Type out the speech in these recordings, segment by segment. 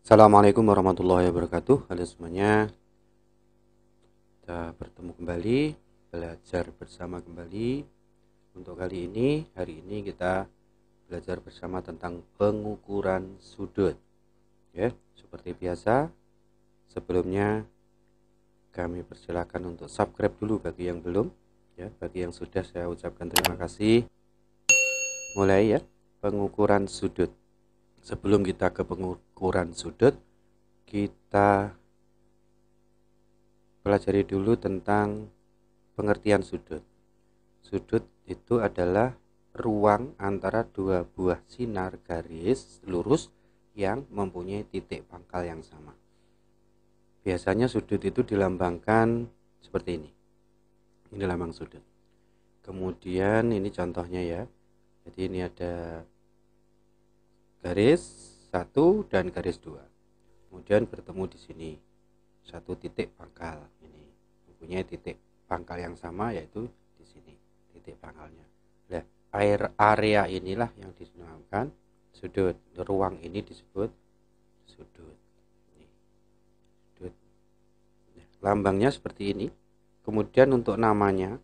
Assalamualaikum warahmatullahi wabarakatuh. Halo semuanya, kita bertemu kembali, belajar bersama kembali. Untuk kali ini, hari ini kita belajar bersama tentang pengukuran sudut. Ya, seperti biasa, sebelumnya kami persilakan untuk subscribe dulu bagi yang belum. Ya, bagi yang sudah saya ucapkan terima kasih. Mulai ya, pengukuran sudut. Sebelum kita ke pengukuran sudut, kita pelajari dulu tentang pengertian sudut. Sudut itu adalah ruang antara dua buah sinar garis lurus yang mempunyai titik pangkal yang sama. Biasanya sudut itu dilambangkan seperti ini. Ini lambang sudut. Kemudian ini contohnya ya. Jadi ini ada garis 1 dan garis 2. Kemudian bertemu di sini. Satu titik pangkal ini. Mempunyai titik pangkal yang sama, yaitu di sini titik pangkalnya. Nah, area inilah yang dinamakan sudut. Ruang ini disebut sudut. Sudut. Nah, lambangnya seperti ini. Kemudian untuk namanya,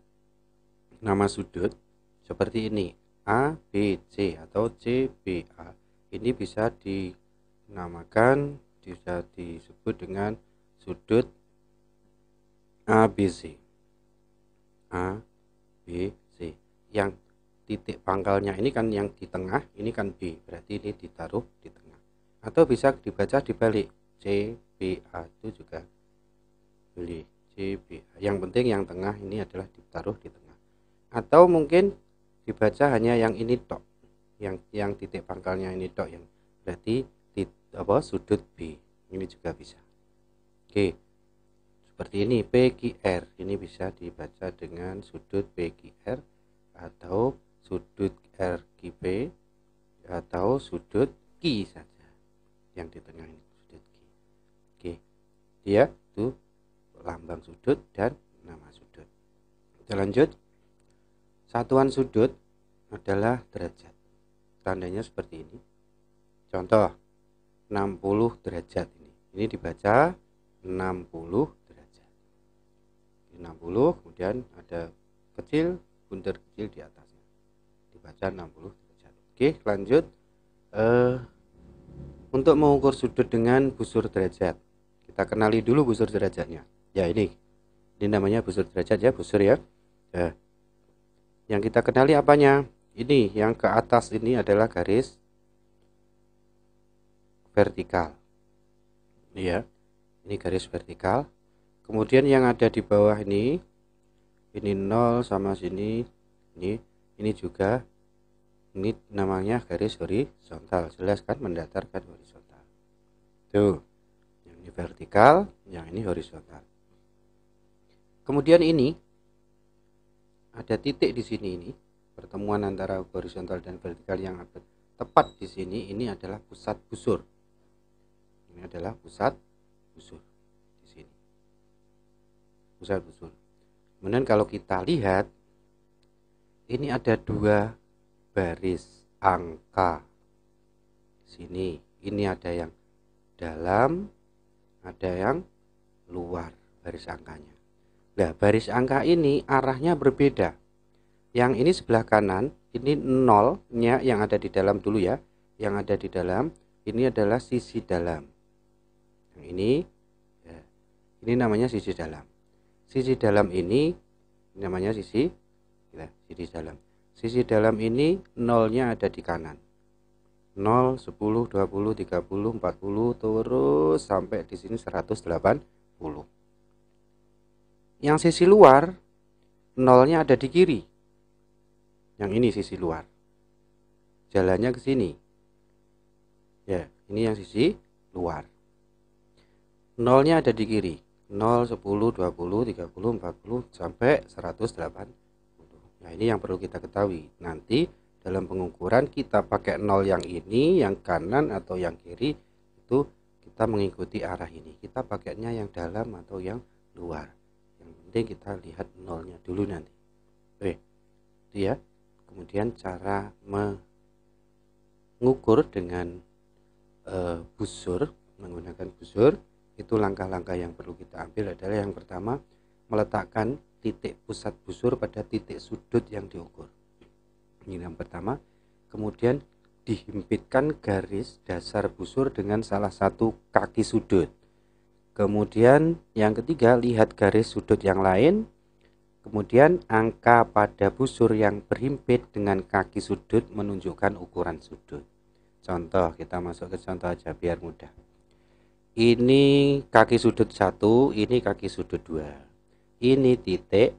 nama sudut seperti ini, A, B, C atau C, B, A. Ini bisa dinamakan, bisa disebut dengan sudut ABC. A, B, C. Yang titik pangkalnya ini kan yang di tengah, ini kan B, berarti ini ditaruh di tengah. Atau bisa dibaca dibalik, C, B, A itu juga boleh, C, B, A. Yang penting yang tengah ini adalah ditaruh di tengah. Atau mungkin dibaca hanya yang ini tok, yang titik pangkalnya ini tok, yang berarti sudut B. Ini juga bisa. Oke. Seperti ini, PQR. Ini bisa dibaca dengan sudut PQR atau sudut RQP atau sudut Q saja. Yang di tengah ini sudut Q. Oke. Dia itu lambang sudut dan nama sudut. Kita lanjut. Satuan sudut adalah derajat. Tandanya seperti ini. Contoh 60 derajat ini. Ini dibaca 60 derajat. 60, kemudian ada kecil, bundar kecil di atasnya. Dibaca 60 derajat. Oke, lanjut. Untuk mengukur sudut dengan busur derajat, kita kenali dulu busur derajatnya. Ya, ini namanya busur derajat ya, busur ya. Nah, yang kita kenali apanya? Ini yang ke atas ini adalah garis vertikal. Ya, ini garis vertikal. Kemudian yang ada di bawah ini 0 sama sini, ini juga, ini namanya garis horizontal. Jelas kan, mendatar kan, horizontal. Tuh, yang ini vertikal, yang ini horizontal. Kemudian ini ada titik di sini, ini pertemuan antara horizontal dan vertikal yang tepat di sini. Ini adalah pusat busur. Ini adalah pusat busur di sini. Pusat busur. Kemudian kalau kita lihat, ini ada dua baris angka di sini. Ini ada yang dalam, ada yang luar baris angkanya. Nah, baris angka ini arahnya berbeda. Yang ini sebelah kanan, ini nolnya yang ada di dalam dulu ya. Yang ada di dalam, ini adalah sisi dalam. Yang ini namanya sisi dalam. Sisi dalam ini namanya sisi dalam. Sisi dalam ini nolnya ada di kanan. 0, 10, 20, 30, 40 terus sampai di sini 180. Yang sisi luar nolnya ada di kiri. Yang ini sisi luar. Jalannya ke sini. Ya, ini yang sisi luar. Nolnya ada di kiri. 0, 10, 20, 30, 40 sampai 180. Nah, ini yang perlu kita ketahui. Nanti dalam pengukuran kita pakai nol yang ini, yang kanan atau yang kiri, itu kita mengikuti arah ini. Kita pakainya yang dalam atau yang luar. Yang penting kita lihat nolnya dulu nanti. Oke, itu ya. Kemudian cara mengukur dengan busur menggunakan busur. Itu langkah-langkah yang perlu kita ambil adalah yang pertama, meletakkan titik pusat busur pada titik sudut yang diukur. Ini yang pertama. Kemudian dihimpitkan garis dasar busur dengan salah satu kaki sudut. Kemudian yang ketiga, lihat garis sudut yang lain. Kemudian angka pada busur yang berhimpit dengan kaki sudut menunjukkan ukuran sudut. Contoh, kita masuk ke contoh aja biar mudah. Ini kaki sudut 1, ini kaki sudut 2. Ini titik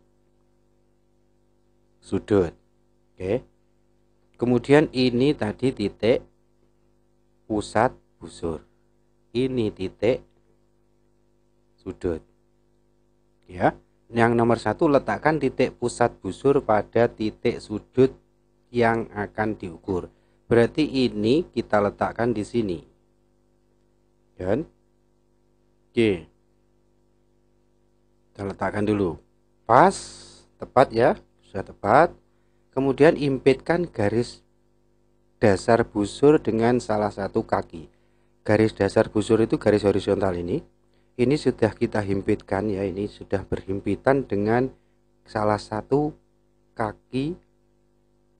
sudut. Oke. Kemudian ini tadi titik pusat busur. Ini titik sudut. Ya. Yang nomor 1, letakkan titik pusat busur pada titik sudut yang akan diukur. Berarti ini kita letakkan di sini. Dan oke. Kita letakkan dulu. Pas, tepat ya, sudah tepat. Kemudian impitkan garis dasar busur dengan salah satu kaki. Garis dasar busur itu garis horizontal ini. Ini sudah kita himpitkan ya, ini sudah berhimpitan dengan salah satu kaki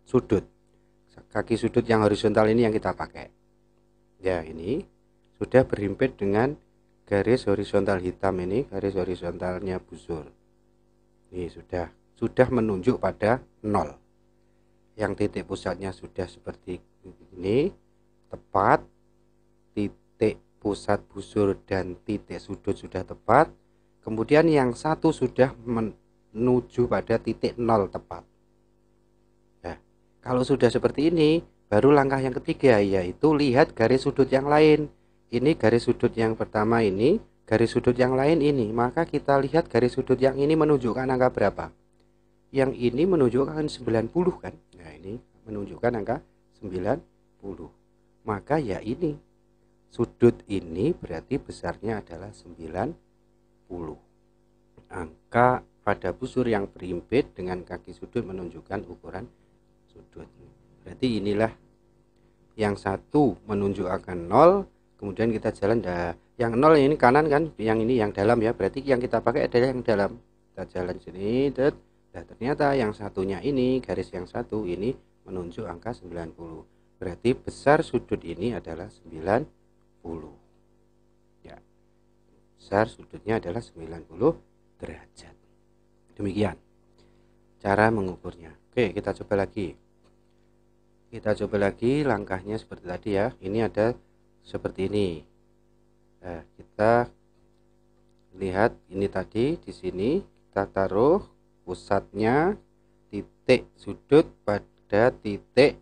sudut. Kaki sudut yang horizontal ini yang kita pakai. Ya, ini sudah berhimpit dengan garis horizontal hitam ini, garis horizontalnya busur. Ini sudah menunjuk pada 0. Yang titik pusatnya sudah seperti ini, tepat. Titik pusat busur dan titik sudut sudah tepat. Kemudian yang satu sudah menuju pada titik 0 tepat. Nah, kalau sudah seperti ini, baru langkah yang ketiga, yaitu lihat garis sudut yang lain. Ini garis sudut yang pertama ini, garis sudut yang lain ini. Maka kita lihat garis sudut yang ini menunjukkan angka berapa. Yang ini menunjukkan 90 kan. Nah, ini menunjukkan angka 90. Maka ya ini. Sudut ini berarti besarnya adalah 90. Angka pada busur yang berhimpit dengan kaki sudut menunjukkan ukuran sudut. Berarti inilah yang satu menunjukkan 0. Kemudian kita jalan, yang 0 ini kanan kan, yang ini yang dalam ya, berarti yang kita pakai adalah yang dalam. Kita jalan sini, nah ternyata yang satunya ini, garis yang satu ini menunjuk angka 90. Berarti besar sudut ini adalah 90. Ya, besar sudutnya adalah 90 derajat. Demikian cara mengukurnya. Oke, kita coba lagi. Langkahnya seperti tadi ya. Ini ada seperti ini. Nah, kita lihat ini tadi di sini kita taruh pusatnya titik sudut pada titik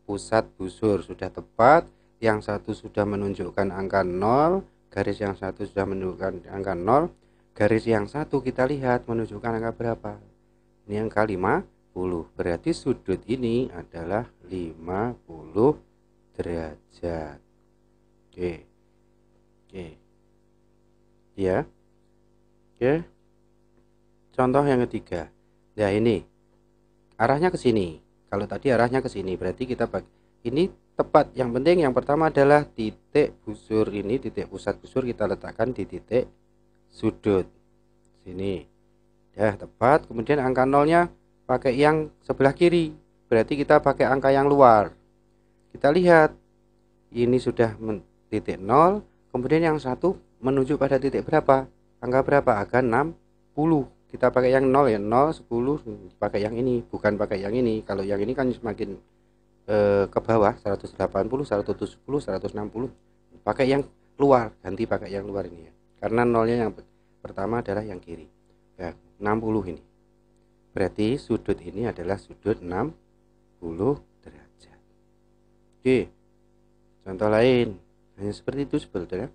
pusat busur sudah tepat. Yang satu sudah menunjukkan angka 0, garis yang satu sudah menunjukkan angka 0, garis yang satu kita lihat menunjukkan angka berapa. Ini angka 50. Berarti sudut ini adalah 50 derajat. Oke. Ya. Oke. Contoh yang ketiga. Nah, ini arahnya ke sini. Kalau tadi arahnya ke sini, berarti kita ini tepat. Yang penting yang pertama adalah titik busur ini, titik pusat busur kita letakkan di titik sudut. Sini. Ya, tepat. Kemudian angka 0-nya pakai yang sebelah kiri. Berarti kita pakai angka yang luar. Kita lihat. Ini sudah titik 0, kemudian yang satu menuju pada titik berapa? Angka berapa? Angka 60. Kita pakai yang 0 ya, 0, 10, pakai yang ini, bukan pakai yang ini. Kalau yang ini kan semakin ke bawah, 180, 170, 160. Pakai yang luar, ganti pakai yang luar ini ya. Karena 0-nya yang pertama adalah yang kiri. Ya, 60 ini. Berarti sudut ini adalah sudut 60 derajat. Oke. Contoh lain, hanya seperti itu sebetulnya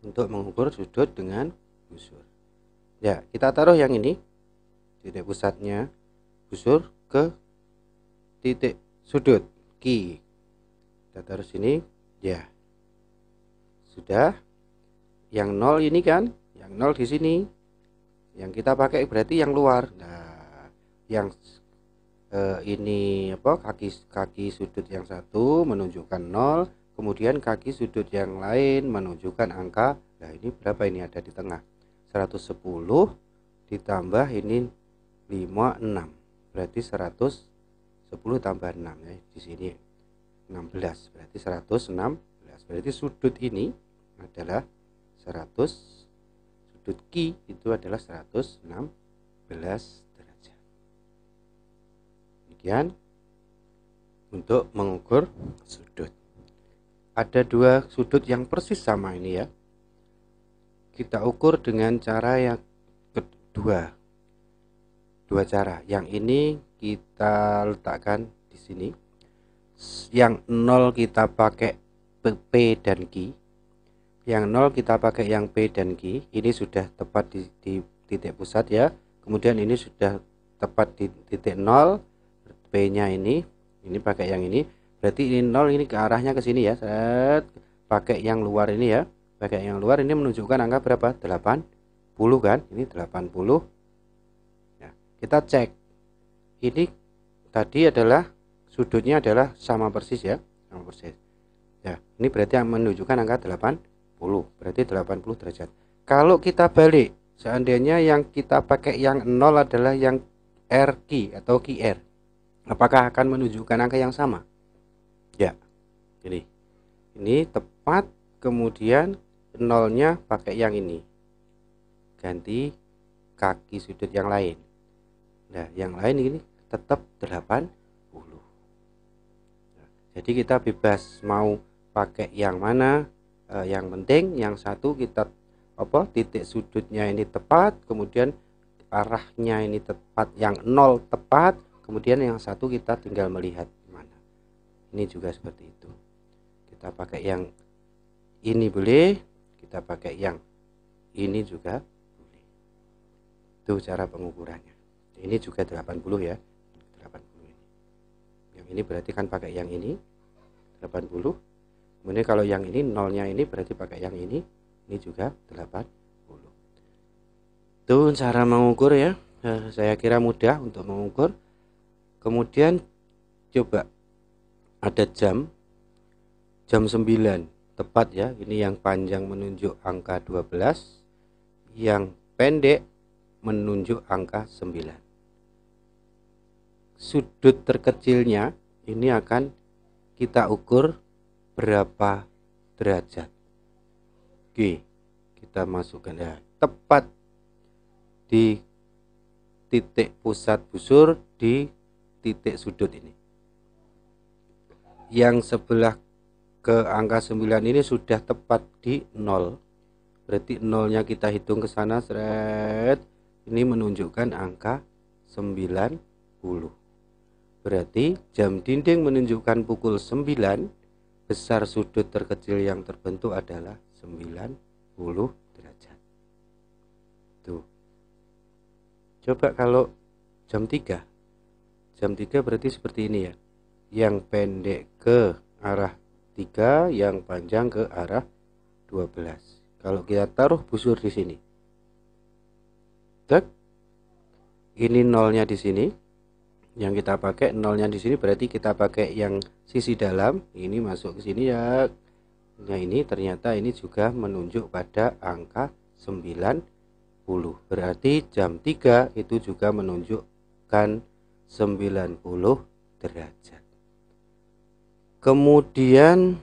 untuk mengukur sudut dengan busur. Ya, kita taruh yang ini, titik pusatnya busur ke titik sudut Q. Kita taruh sini, ya. Sudah. Yang 0 ini kan, yang 0 di sini. Yang kita pakai berarti yang luar. Nah, yang ini kaki sudut yang satu menunjukkan 0, kemudian kaki sudut yang lain menunjukkan angka. Nah ini berapa, ini ada di tengah 110 ditambah ini 56, berarti 110 tambah 6 ya, di sini 16, berarti 116. Berarti sudut ini adalah 100, sudut Q itu adalah 116 derajat. Demikian untuk mengukur sudut. Ada dua sudut yang persis sama ini ya. Kita ukur dengan cara yang kedua. Dua cara. Yang ini kita letakkan di sini. Yang 0 kita pakai P dan Q. Yang 0 kita pakai yang P dan Q. Ini sudah tepat di titik pusat ya. Kemudian ini sudah tepat di titik 0. P-nya ini pakai yang ini. Berarti ini 0, ini ke arahnya ke sini ya. Set. Pakai yang luar ini ya. Pakai yang luar ini menunjukkan angka berapa? 80 kan? Ini 80. Nah, kita cek. Ini tadi adalah sudutnya adalah sama persis ya. Sama persis. Ya, ini berarti menunjukkan angka 80. Berarti 80 derajat. Kalau kita balik, seandainya yang kita pakai yang 0 adalah yang RQ atau QR, apakah akan menunjukkan angka yang sama? Ya. Ini tepat, kemudian 0-nya pakai yang ini. Ganti kaki sudut yang lain. Nah, yang lain ini tetap 80. Nah, jadi kita bebas mau pakai yang mana, yang penting yang satu kita titik sudutnya ini tepat, kemudian arahnya ini tepat, yang 0 tepat, kemudian yang satu kita tinggal melihat mana. Ini juga seperti itu. Kita pakai yang ini boleh, kita pakai yang ini juga boleh. Itu cara pengukurannya. Ini juga 80 ya. 80 ini. Yang ini berarti kan pakai yang ini 80. Kemudian kalau yang ini 0-nya ini berarti pakai yang ini juga 80. Itu cara mengukur ya. Saya kira mudah untuk mengukur. Kemudian coba ada jam 9 tepat ya. Ini yang panjang menunjuk angka 12, yang pendek menunjuk angka 9. Sudut terkecilnya ini akan kita ukur berapa derajat. Oke, kita masukkan ya, tepat di titik pusat busur di titik sudut ini. Yang sebelah ke angka 9 ini sudah tepat di 0. Berarti 0-nya kita hitung ke sana, seret. Ini menunjukkan angka 90. Berarti jam dinding menunjukkan pukul 9, besar sudut terkecil yang terbentuk adalah 90 derajat. Tuh. Coba kalau jam 3. Jam 3 berarti seperti ini ya. Yang pendek ke arah 3, yang panjang ke arah 12. Kalau kita taruh busur di sini, tek, ini 0-nya di sini, yang kita pakai 0-nya di sini berarti kita pakai yang sisi dalam, ini masuk ke sini ya. Nah ini ternyata ini juga menunjuk pada angka 90. Berarti jam 3 itu juga menunjukkan 90 derajat. Kemudian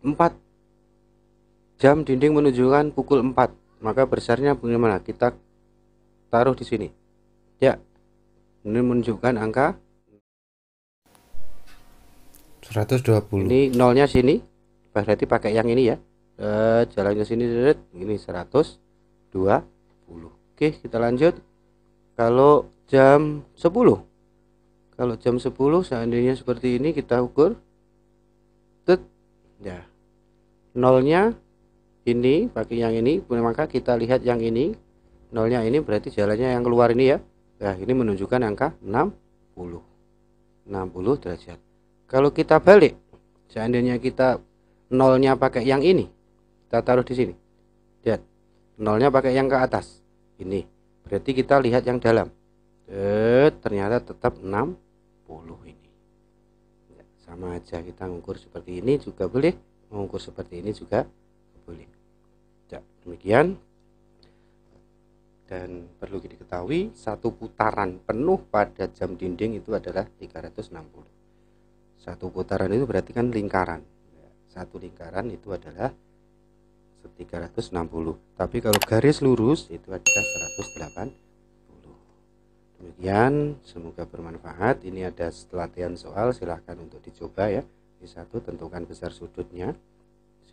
4, jam dinding menunjukkan pukul 4, maka besarnya bagaimana? Kita taruh di sini ya, ini menunjukkan angka 120. Ini 0-nya sini, berarti pakai yang ini ya. Jalannya sini, ini 120. Oke, kita lanjut. Kalau jam 10, kalau jam 10 seandainya seperti ini kita ukur, ya, 0-nya ini pakai yang ini, maka kita lihat yang ini, 0-nya ini berarti jalannya yang keluar ini ya. Nah ini menunjukkan angka 60 derajat. Kalau kita balik, seandainya kita 0-nya pakai yang ini, kita taruh di sini, lihat 0-nya pakai yang ke atas ini, berarti kita lihat yang dalam, ternyata tetap 60 ini ya, sama aja, kita mengukur seperti ini juga boleh, mengukur seperti ini juga boleh. Ya, demikian. Dan perlu diketahui, satu putaran penuh pada jam dinding itu adalah 360. Satu putaran itu berarti kan lingkaran. Satu lingkaran itu adalah 360. Tapi kalau garis lurus itu adalah 180. Demikian, semoga bermanfaat. Ini ada latihan soal, silahkan untuk dicoba ya. Di satu, tentukan besar sudutnya.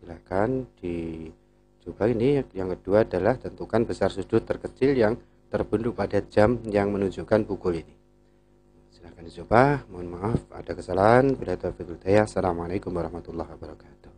Silahkan dicoba. Ini yang kedua adalah tentukan besar sudut terkecil yang terbentuk pada jam yang menunjukkan pukul ini. Silahkan dicoba. Mohon maaf ada kesalahan. Bila taufiq wal hidayah. Assalamualaikum warahmatullahi wabarakatuh.